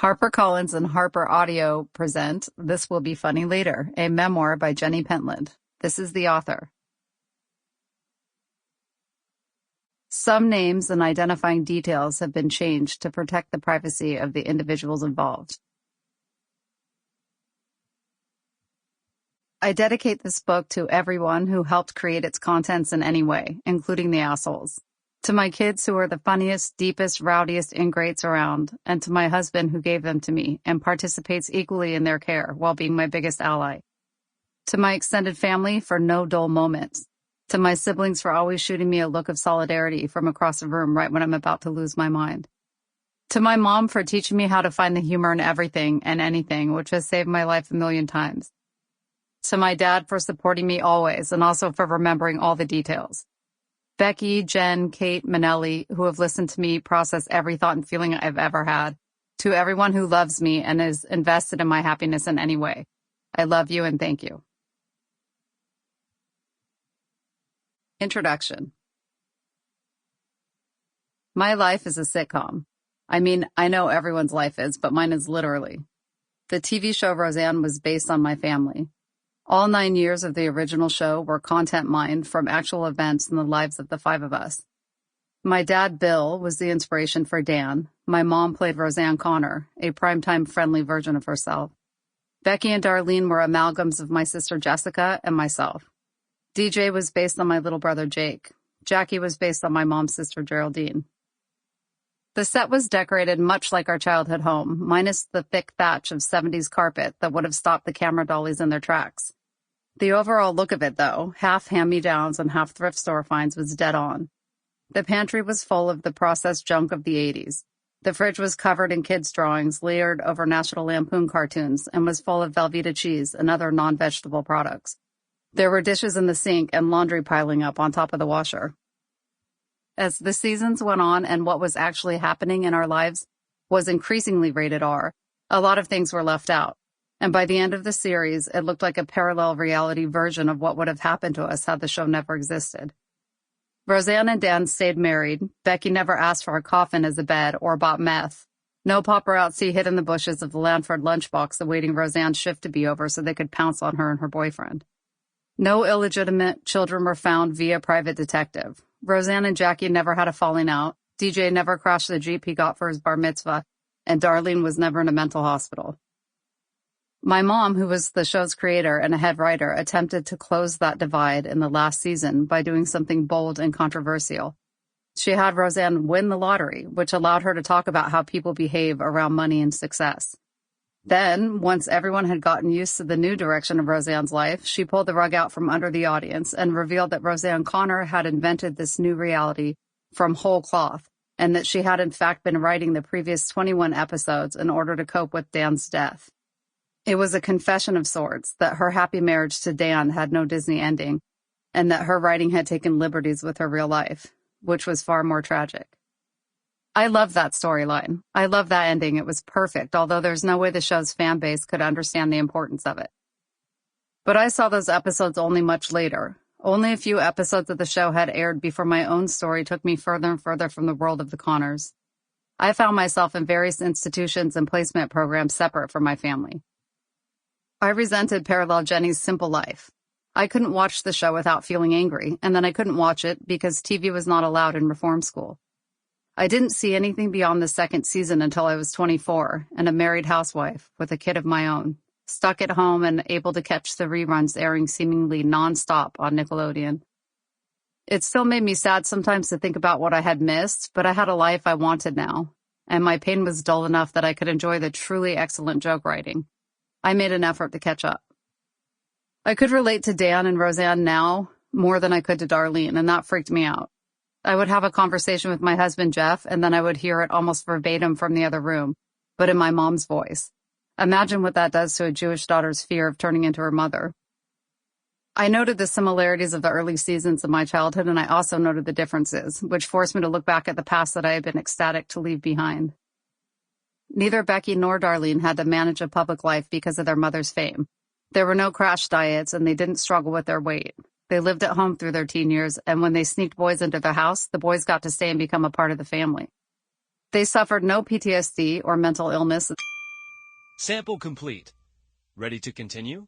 HarperCollins and Harper Audio present This Will Be Funny Later, a memoir by Jenny Pentland. This is the author. Some names and identifying details have been changed to protect the privacy of the individuals involved. I dedicate this book to everyone who helped create its contents in any way, including the assholes. To my kids who are the funniest, deepest, rowdiest ingrates around, and to my husband who gave them to me and participates equally in their care while being my biggest ally. To my extended family for no dull moments. To my siblings for always shooting me a look of solidarity from across the room right when I'm about to lose my mind. To my mom for teaching me how to find the humor in everything and anything, which has saved my life a million times. To my dad for supporting me always and also for remembering all the details. Becky, Jen, Kate, Manelli, who have listened to me process every thought and feeling I've ever had. To everyone who loves me and is invested in my happiness in any way. I love you and thank you. Introduction. My life is a sitcom. I mean, I know everyone's life is, but mine is literally. The TV show Roseanne was based on my family. All 9 years of the original show were content mined from actual events in the lives of the five of us. My dad, Bill, was the inspiration for Dan. My mom played Roseanne Connor, a primetime friendly version of herself. Becky and Darlene were amalgams of my sister Jessica and myself. DJ was based on my little brother Jake. Jackie was based on my mom's sister Geraldine. The set was decorated much like our childhood home, minus the thick thatch of 70s carpet that would have stopped the camera dollies in their tracks. The overall look of it, though, half hand-me-downs and half thrift store finds, was dead on. The pantry was full of the processed junk of the 80s. The fridge was covered in kids' drawings layered over National Lampoon cartoons and was full of Velveeta cheese and other non-vegetable products. There were dishes in the sink and laundry piling up on top of the washer. As the seasons went on and what was actually happening in our lives was increasingly rated R, a lot of things were left out. And by the end of the series, it looked like a parallel reality version of what would have happened to us had the show never existed. Roseanne and Dan stayed married. Becky never asked for a coffin as a bed or bought meth. No paparazzi hid in the bushes of the Lanford lunchbox awaiting Roseanne's shift to be over so they could pounce on her and her boyfriend. No illegitimate children were found via private detective. Roseanne and Jackie never had a falling out. DJ never crashed the Jeep he got for his bar mitzvah, and Darlene was never in a mental hospital. My mom, who was the show's creator and a head writer, attempted to close that divide in the last season by doing something bold and controversial. She had Roseanne win the lottery, which allowed her to talk about how people behave around money and success. Then, once everyone had gotten used to the new direction of Roseanne's life, she pulled the rug out from under the audience and revealed that Roseanne Connor had invented this new reality from whole cloth, and that she had in fact been writing the previous 21 episodes in order to cope with Dan's death. It was a confession of sorts that her happy marriage to Dan had no Disney ending, and that her writing had taken liberties with her real life, which was far more tragic. I love that storyline. I love that ending. It was perfect, although there's no way the show's fan base could understand the importance of it. But I saw those episodes only much later. Only a few episodes of the show had aired before my own story took me further and further from the world of the Connors. I found myself in various institutions and placement programs separate from my family. I resented Parallel Jenny's simple life. I couldn't watch the show without feeling angry, and then I couldn't watch it because TV was not allowed in reform school. I didn't see anything beyond the second season until I was 24 and a married housewife with a kid of my own, stuck at home and able to catch the reruns airing seemingly nonstop on Nickelodeon. It still made me sad sometimes to think about what I had missed, but I had a life I wanted now, and my pain was dull enough that I could enjoy the truly excellent joke writing. I made an effort to catch up. I could relate to Dan and Roseanne now more than I could to Darlene, and that freaked me out. I would have a conversation with my husband, Jeff, and then I would hear it almost verbatim from the other room, but in my mom's voice. Imagine what that does to a Jewish daughter's fear of turning into her mother. I noted the similarities of the early seasons of my childhood, and I also noted the differences, which forced me to look back at the past that I had been ecstatic to leave behind. Neither Becky nor Darlene had to manage a public life because of their mother's fame. There were no crash diets, and they didn't struggle with their weight. They lived at home through their teen years, and when they sneaked boys into their house, the boys got to stay and become a part of the family. They suffered no PTSD or mental illness. Sample complete. Ready to continue?